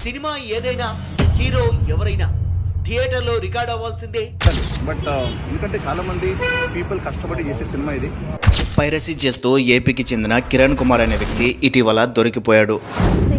Cinema ఏదైనా hero ఎవరైనా థియేటర్లో రికార్డ్ అవ్వాల్సిందే. బట్ ఎందుకంటే చాలా మంది పీపుల్ కష్టపడి చేసే సినిమా ఇది. పైరసీ చేస్తూ ఏపీకి చెందిన కిరణ్ కుమార్ అనే వ్యక్తి ఇటీవల దొరికిపోయాడు.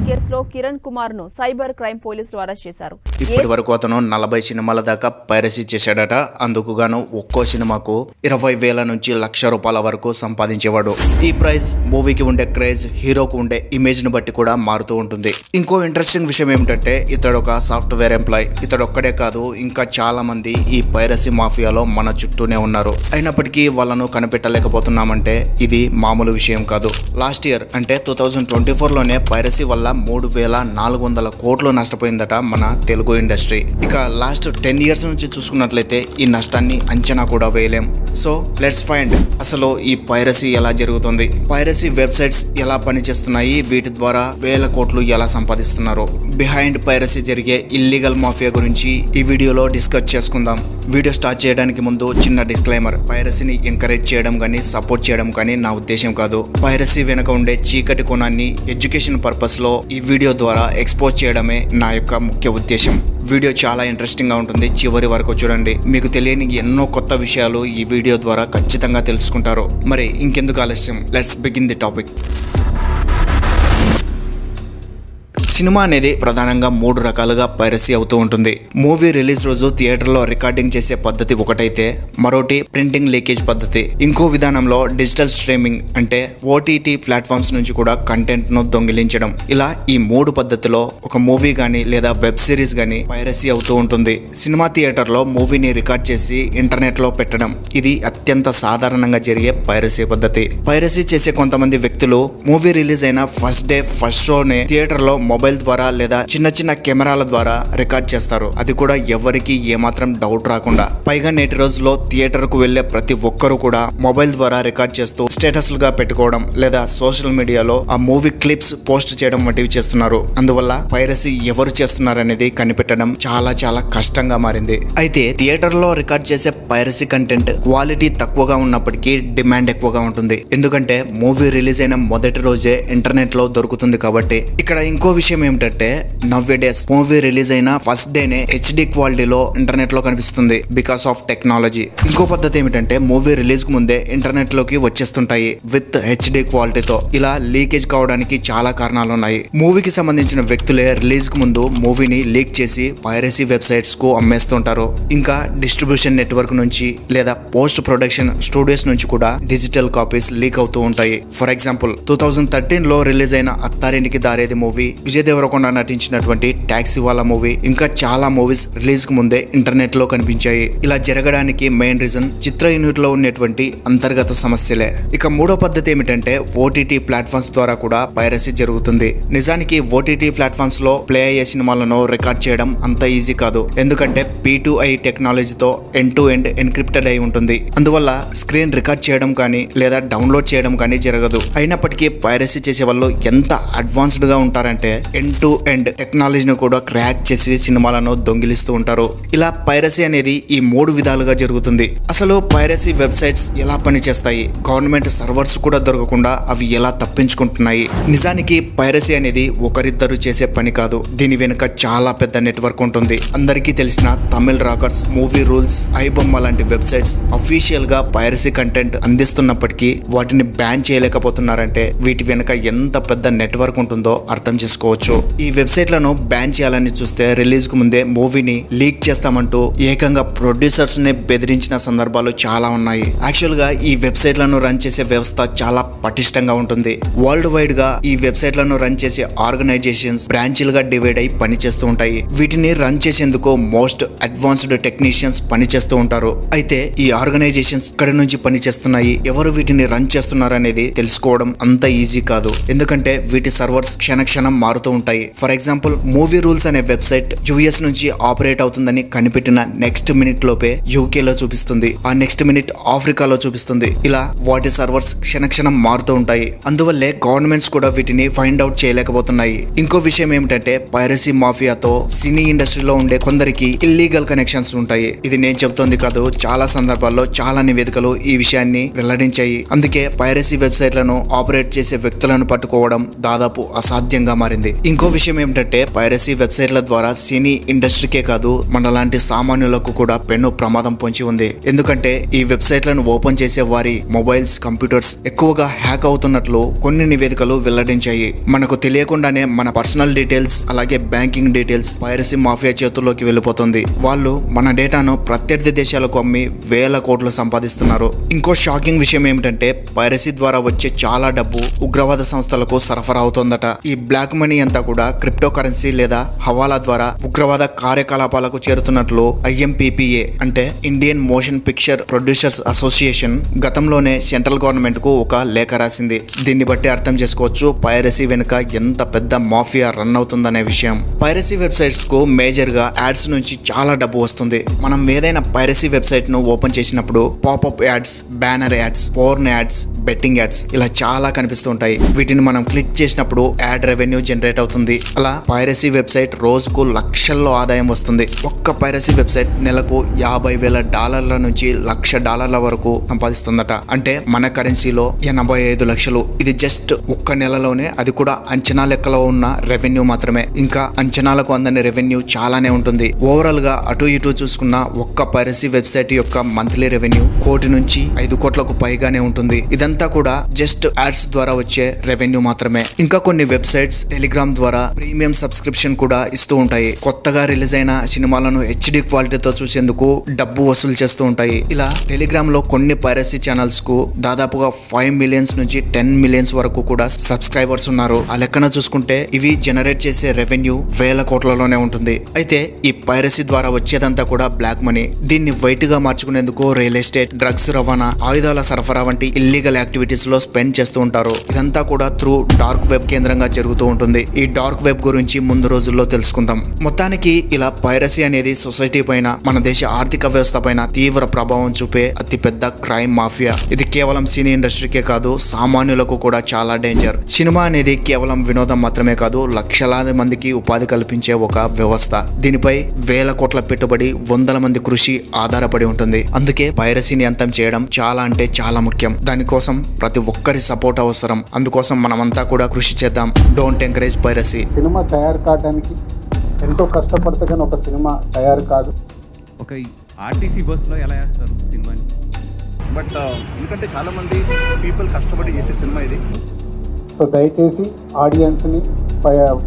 కేసులో కిరణ్ కుమార్ ను సైబర్ క్రైమ్ పోలీసులు అరెస్ట్ చేశారు. ఇప్పటి వరకు అతను 40 సినిమాల దాకా పైరసీ చేశాడట. అందుకు గాను ఒక్కో సినిమాకు 20,000 నుంచి ₹1,00,000 వరకు సంపాదించేవాడు. ఈ ప్రైస్ మూవీకి ఉండే క్రేజ్, హీరోకు ఉండే ఇమేజ్ ను బట్టి కూడా మారుతూ ఉంటుంది. ఇంకో ఇంట్రెస్టింగ్ విషయం ఏమిటంటే ఇతడు ఒక సాఫ్ట్వేర్ ఎంప్లాయ్. ఇతడు ఒక్కడే కాదు, ఇంకా చాలా మంది ఈ పైరసీ మాఫియాలో మన చుట్టూనే ఉన్నారు. అయినప్పటికీ వాళ్ళను కనిపెట్టలేకపోతున్నామంటే ఇది మామూలు విషయం కాదు. లాస్ట్ ఇయర్ అంటే 2024లోనే పైరసీ వల్ల 3,400 కోట్లు నష్టపోయిందట మన తెలుగు ఇండస్ట్రీ. ఇక లాస్ట్ 10 ఇయర్స్ నుంచి చూసుకున్నట్లయితే ఈ నష్టాన్ని అంచనా కూడా వేయలేం. సో లెట్స్ ఫైండ్ అసలు ఈ పైరసీ ఎలా జరుగుతుంది, పైరసీ వెబ్సైట్స్ ఎలా పనిచేస్తున్నాయి, వీటి ద్వారా వేల కోట్లు ఎలా సంపాదిస్తున్నారు, బిహైండ్ పైరసీ జరిగే ఇల్లీగల్ మాఫియా గురించి ఈ వీడియోలో డిస్కస్ చేసుకుందాం. వీడియో స్టార్ట్ చేయడానికి ముందు చిన్న డిస్క్లైమర్. పైరసీని ఎంకరేజ్ చేయడం కానీ సపోర్ట్ చేయడం కానీ నా ఉద్దేశం కాదు. పైరసీ వెనుక ఉండే చీకటి కోణాన్ని ఎడ్యుకేషన్ పర్పస్ లో ఈ వీడియో ద్వారా ఎక్స్పోజ్ చేయడమే నా యొక్క ముఖ్య ఉద్దేశం. వీడియో చాలా ఇంట్రెస్టింగ్ గా ఉంటుంది, చివరి వరకు చూడండి. మీకు తెలియని ఎన్నో కొత్త విషయాలు ఈ వీడియో ద్వారా ఖచ్చితంగా తెలుసుకుంటారు. మరి ఇంకెందుకు ఆలస్యం, let's begin the topic. Cinema అనేది ప్రధానంగా 3 రకాలుగా పైరసీ అవుతూ ఉంటుంది. మూవీ రిలీజ్ రోజు థియేటర్లో రికార్డింగ్ చేసే పద్ధతి ఒకటైతే, మరోటి ప్రింటింగ్ లీకేజ్ పద్ధతి. ఇంకో విధానంలో డిజిటల్ స్ట్రీమింగ్ అంటే ఓటీటీ ప్లాట్ఫామ్స్ నుంచి కూడా కంటెంట్ ను దొంగిలించడం. ఇలా ఈ 3 పద్ధతిలో ఒక మూవీ గానీ లేదా వెబ్ సిరీస్ గానీ పైరసీ అవుతూ ఉంటుంది. సినిమా థియేటర్లో మూవీని రికార్డ్ చేసి ఇంటర్నెట్ లో పెట్టడం, ఇది అత్యంత సాధారణంగా జరిగే పైరసీ పద్ధతి. పైరసీ చేసే కొంతమంది వ్యక్తులు మూవీ రిలీజ్ అయిన ఫస్ట్ డే ఫస్ట్ షోనే థియేటర్లో మొబైల్ ద్వారా లేదా చిన్న చిన్న కెమెరాల ద్వారా రికార్డ్ చేస్తారు. అది కూడా ఎవరికి ఏమాత్రం డౌట్ రాకుండా. పైగా నేటి రోజుల్లో థియేటర్ కు వెళ్లే ప్రతి ఒక్కరు కూడా మొబైల్ ద్వారా రికార్డ్ చేస్తూ స్టేటస్ గా పెట్టుకోవడం లేదా సోషల్ మీడియాలో ఆ మూవీ క్లిప్స్ పోస్ట్ చేయడం వంటివి చేస్తున్నారు. అందువల్ల పైరసీ ఎవరు చేస్తున్నారనేది కనిపెట్టడం చాలా చాలా కష్టంగా మారింది. అయితే థియేటర్ లో రికార్డ్ చేసే పైరసీ కంటెంట్ క్వాలిటీ తక్కువగా ఉన్నప్పటికీ డిమాండ్ ఎక్కువగా ఉంటుంది. ఎందుకంటే మూవీ రిలీజ్ అయిన మొదటి రోజే ఇంటర్నెట్ లో దొరుకుతుంది కాబట్టి. ఇక్కడ ఇంకో విషయం ఏమిటంటే నవ్వే డేస్ మూవీ రిలీజ్ అయిన ఫస్ట్ డేనే హెచ్డి క్వాలిటీలో ఇంటర్నెట్ లో కనిపిస్తుంది బికాస్ ఆఫ్ టెక్నాలజీ. ఇంకో పద్ధతి ఏమిటంటే మూవీ రిలీజ్ కు ముందే ఇంటర్నెట్ లోకి వచ్చేస్తుంటాయి విత్ హెచ్డి క్వాలిటీతో. ఇలా లీకేజ్ కావడానికి చాలా కారణాలు ఉన్నాయి. మూవీకి సంబంధించిన వ్యక్తులే రిలీజ్ కు ముందు మూవీని లీక్ చేసి పైరసీ వెబ్సైట్స్ కు అమ్మేస్తుంటారు. ఇంకా డిస్ట్రిబ్యూషన్ నెట్వర్క్ నుంచి లేదా పోస్ట్ ప్రొడక్షన్ స్టూడియోస్ నుంచి కూడా డిజిటల్ కాపీస్ లీక్ అవుతూ ఉంటాయి. ఫర్ ఎగ్జాంపుల్ 2013లో రిలీజ్ అయిన అత్తారింటికి దారేది మూవీ, విజయ్ దేవరకొండ నటించినటువంటి టాక్సీ వాలా మూవీ, ఇంకా చాలా మూవీస్ రిలీజ్ కు ముందే ఇంటర్నెట్ లో కనిపించాయి. ఇలా జరగడానికి మెయిన్ రీజన్ చిత్ర యూనిట్ లో ఉన్నటువంటి అంతర్గత సమస్యలే. ఇక మూడో పద్ధతి ఏమిటంటే ఓటీటీ ప్లాట్ఫామ్స్ ద్వారా కూడా పైరసీ జరుగుతుంది. నిజానికి ఓటీటీ ప్లాట్ఫామ్స్ లో ప్లే అయ్యే సినిమాలను రికార్డ్ చేయడం అంత ఈజీ కాదు. ఎందుకంటే P2I టెక్నాలజీతో ఎండ్ టు ఎండ్ ఎన్క్రిప్టెడ్ అయి ఉంటుంది. అందువల్ల స్క్రీన్ రికార్డ్ చేయడం కానీ లేదా డౌన్లోడ్ చేయడం కానీ జరగదు. అయినప్పటికీ పైరసీ చేసే వాళ్ళు ఎంత అడ్వాన్స్డ్ గా ఉంటారంటే ఎండ్ టు ఎండ్ టెక్నాలజీని కూడా క్రాక్ చేసి సినిమాలను దొంగిలిస్తూ ఉంటారు. ఇలా పైరసీ అనేది ఈ 3 విధాలుగా జరుగుతుంది. అసలు పైరసీ వెబ్సైట్స్ ఎలా పనిచేస్తాయి, గవర్నమెంట్ సర్వర్స్ కూడా దొరకకుండా అవి ఎలా తప్పించుకుంటున్నాయి? నిజానికి పైరసీ అనేది ఒకరిద్దరు చేసే పని కాదు. దీని వెనుక చాలా పెద్ద నెట్వర్క్ ఉంటుంది. అందరికీ తెలిసిన Tamil rockers, movie rules, iBomma లాంటి వెబ్సైట్స్ అఫీషియల్ గా పైరసీ కంటెంట్ అందిస్తున్నప్పటికీ వాటిని బ్యాన్ చేయలేకపోతున్నారంటే వీటి వెనుక ఎంత పెద్ద నెట్వర్క్ ఉంటుందో అర్థం చేసుకోవచ్చు. ఈ వెబ్సైట్లను బ్యాన్ చేయాలని చూస్తే రిలీజ్ కు ముందే మూవీని లీక్ చేస్తామంటూ ఏకంగా ప్రొడ్యూసర్స్ ని బెదిరించిన సందర్భాలు చాలా ఉన్నాయి. యాక్చువల్ గా ఈ వెబ్సైట్లను రన్ చేసే వ్యవస్థ చాలా పటిష్టంగా ఉంటుంది. వరల్డ్ వైడ్ గా ఈ వెబ్సైట్లను రన్ చేసే ఆర్గనైజేషన్స్ బ్రాంచీలుగా డివైడ్ అయి పనిచేస్తూ ఉంటాయి. వీటిని రన్ చేసేందుకు మోస్ట్ అడ్వాన్స్డ్ టెక్నీషియన్స్ పనిచేస్తూ ఉంటారు. అయితే ఈ ఆర్గనైజేషన్స్ ఎక్కడి నుంచి పనిచేస్తున్నాయి, ఎవరు వీటిని రన్ చేస్తున్నారు అనేది తెలుసుకోవడం అంత ఈజీ కాదు. ఎందుకంటే వీటి సర్వర్స్ క్షణక్షణం మారుతూ ఉంటాయి. ఫర్ ఎగ్జాంపుల్ మూవీ రూల్స్ అనే వెబ్సైట్ యుఎస్ నుంచి ఆపరేట్ అవుతుందని కనిపెట్టిన నెక్స్ట్ మినిట్ లోపే యూకే లో చూపిస్తుంది, ఆ నెక్స్ట్ మినిట్ ఆఫ్రికాలో చూపిస్తుంది. ఇలా వాటి సర్వర్స్ క్షణక్షణం మారుతూ ఉంటాయి. అందువల్లే గవర్నమెంట్స్ కూడా వీటిని ఫైండ్ అవుట్ చేయలేకపోతున్నాయి. ఇంకో విషయం ఏమిటంటే పైరసీ మాఫియాతో సినీ ఇండస్ట్రీలో ఉండే కొందరికి ఇల్లీగల్ కనెక్షన్స్ ఉంటాయి. ఇది నేను చెప్తోంది కాదు, చాలా సందర్భాల్లో చాలా నివేదికలు ఈ విషయాన్ని వెల్లడించాయి. అందుకే పైరసీ వెబ్సైట్లను ఆపరేట్ చేసే వ్యక్తులను పట్టుకోవడం దాదాపు అసాధ్యంగా మారింది. ఇంకో విషయం ఏమిటంటే పైరసీ వెబ్సైట్ల ద్వారా సినీ ఇండస్ట్రీకే కాదు మనలాంటి సామాన్యులకు కూడా పెను ప్రమాదం పొంచి ఉంది. ఎందుకంటే ఈ వెబ్సైట్లను ఓపెన్ చేసే వారి మొబైల్స్, కంప్యూటర్స్ ఎక్కువగా హ్యాక్ అవుతున్నట్లు కొన్ని నివేదికలు వెల్లడించాయి. మనకు తెలియకుండానే మన పర్సనల్ డీటెయిల్స్ అలాగే బ్యాంకింగ్ డీటెయిల్స్ పైరసీ మాఫియా చేతుల్లోకి వెళ్ళిపోతుంది. వాళ్ళు మన డేటాను ప్రత్యర్థి దేశాలకు అమ్మి వేల కోట్లు సంపాదిస్తున్నారు. ఇంకో షాకింగ్ విషయం ఏమిటంటే పైరసీ ద్వారా వచ్చే చాలా డబ్బు ఉగ్రవాద సంస్థలకు సరఫరా అవుతోందట. ఈ బ్లాక్ మనీ అంతా కూడా క్రిప్టో కరెన్సీ లేదా హవాలా ద్వారా ఉగ్రవాద కార్యకలాపాలకు చేరుతున్నట్లు IMPPA అంటే Indian motion picture producers association గతంలోనే సెంట్రల్ గవర్నమెంట్ కు ఒక లేఖ రాసింది. దీన్ని బట్టి అర్థం చేసుకోవచ్చు పైరసీ వెనుక ఎంత పెద్ద మాఫియా రన్ అవుతుందనే విషయం. పైరసీ వెబ్సైట్స్ కు మేజర్ గా యాడ్స్ నుంచి చాలా డబ్బు వస్తుంది. మనం ఏదైనా పైరసీ వెబ్సైట్ ను ఓపెన్ చేసినప్పుడు popup ads, banner ads, porn ads, betting ads ఇలా చాలా కనిపిస్తూ ఉంటాయి. వీటిని మనం క్లిక్ చేసినప్పుడు యాడ్ రెవెన్యూ జనరేట్ అవుతుంది. అలా పైరసీ వెబ్సైట్ రోజుకు లక్షల్లో ఆదాయం వస్తుంది. ఒక్క పైరసీ వెబ్సైట్ నెలకు $50,000 నుంచి $1,00,000 వరకు సంపాదిస్తుందట. అంటే మన కరెన్సీలో 85 లక్షలు. ఇది జస్ట్ ఒక్క నెలలోనే, అది కూడా అంచనా లెక్కలో ఉన్న రెవెన్యూ మాత్రమే. ఇంకా అంచనాలకు అందని రెవెన్యూ చాలానే ఉంటుంది. ఓవరాల్ గా అటు ఇటు చూసుకున్న ఒక్క పైరసీ వెబ్సైట్ యొక్క మంత్లీ రెవెన్యూ 1 కోటి నుంచి 5 కోట్లకు పైగానే ఉంటుంది. ఇదంతా కూడా జస్ట్ యాడ్స్ ద్వారా వచ్చే రెవెన్యూ మాత్రమే. ఇంకా కొన్ని వెబ్సైట్స్ టెలిగ్రామ్ ద్వారా ప్రీమియం సబ్స్క్రిప్షన్ కూడా ఇస్తూ ఉంటాయి. కొత్తగా రిలీజ్ అయిన సినిమాలను HD క్వాలిటీతో చూసేందుకు డబ్బు వసూలు చేస్తూ ఉంటాయి. ఇలా టెలిగ్రామ్ లో కొన్ని పైరసీ ఛానల్స్ కు దాదాపుగా 5 మిలియన్స్ నుంచి 10 మిలియన్స్ వరకు కూడా సబ్స్క్రైబర్స్ ఉన్నారు. ఆ లెక్కన చూసుకుంటే ఇవి జనరేట్ చేసే రెవెన్యూ వేల కోట్లలోనే ఉంటుంది. అయితే ఈ పైరసీ ద్వారా వచ్చేదంతా కూడా బ్లాక్ మనీ. దీన్ని వైట్ గా మార్చుకునేందుకు రియల్ ఎస్టేట్, డ్రగ్స్ రవాణా, ఆయుధాల సరఫరా వంటి ఇల్లీగల్ యాక్టివిటీస్ లో స్పెండ్ చేస్తూ ఉంటారు. ఇదంతా కూడా త్రూ డార్క్ వెబ్ కేంద్రంగా జరుగుతూ ఉంటుంది. ఈ డార్క్ వెబ్ గురించి ముందు రోజుల్లో తెలుసుకుందాం. మొత్తానికి ఇలా పైరసీ అనేది సొసైటీ పైన, మన దేశ ఆర్థిక వ్యవస్థ పైన తీవ్ర ప్రభావం చూపే అతిపెద్ద క్రైమ్ మాఫియా. ఇది కేవలం సినీ ఇండస్ట్రీకే కాదు, సామాన్యులకు కూడా చాలా డేంజర్. సినిమా అనేది కేవలం వినోదం మాత్రమే కాదు, లక్షలాది మందికి ఉపాధి కల్పించే ఒక వ్యవస్థ. దీనిపై వేల కోట్ల పెట్టుబడి, వందల మంది కృషి ఆధారపడి ఉంటుంది. అందుకే పైరసీని అంతం చేయడం చాలా అంటే చాలా ముఖ్యం. దానికోసం ప్రతి ఒక్కరి సపోర్ట్ అవసరం. అందుకోసం మనమంతా కూడా కృషి చేద్దాం. Don't encourage piracy. సినిమా తయారు కావడానికి ఎంతో కష్టపడితే కానీ ఒక సినిమా తయారు కాదు. ఒక ఆర్టీసీ బస్సులో ఎలా వేస్తారు సినిమాని? బట్ ఎందుకంటే చాలా మంది పీపుల్ కష్టపడి చేసే సినిమా ఇది. సో దయచేసి ఆడియన్స్ని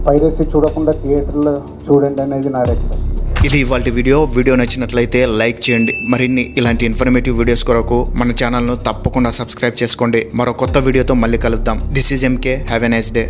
పైరసీ చూడకుండా థియేటర్లో చూడండి అనేది నా రిక్వెస్ట్. ఇది ఇవాల్టి వీడియో నచ్చినట్లయితే లైక్ చేయండి. మరిన్ని ఇలాంటి ఇన్ఫర్మేటివ్ వీడియోస్ కొరకు మన ఛానల్ను తప్పకుండా సబ్స్క్రైబ్ చేసుకోండి. మరో కొత్త వీడియోతో మళ్ళీ కలుద్దాం. This is MK. Have a nice day.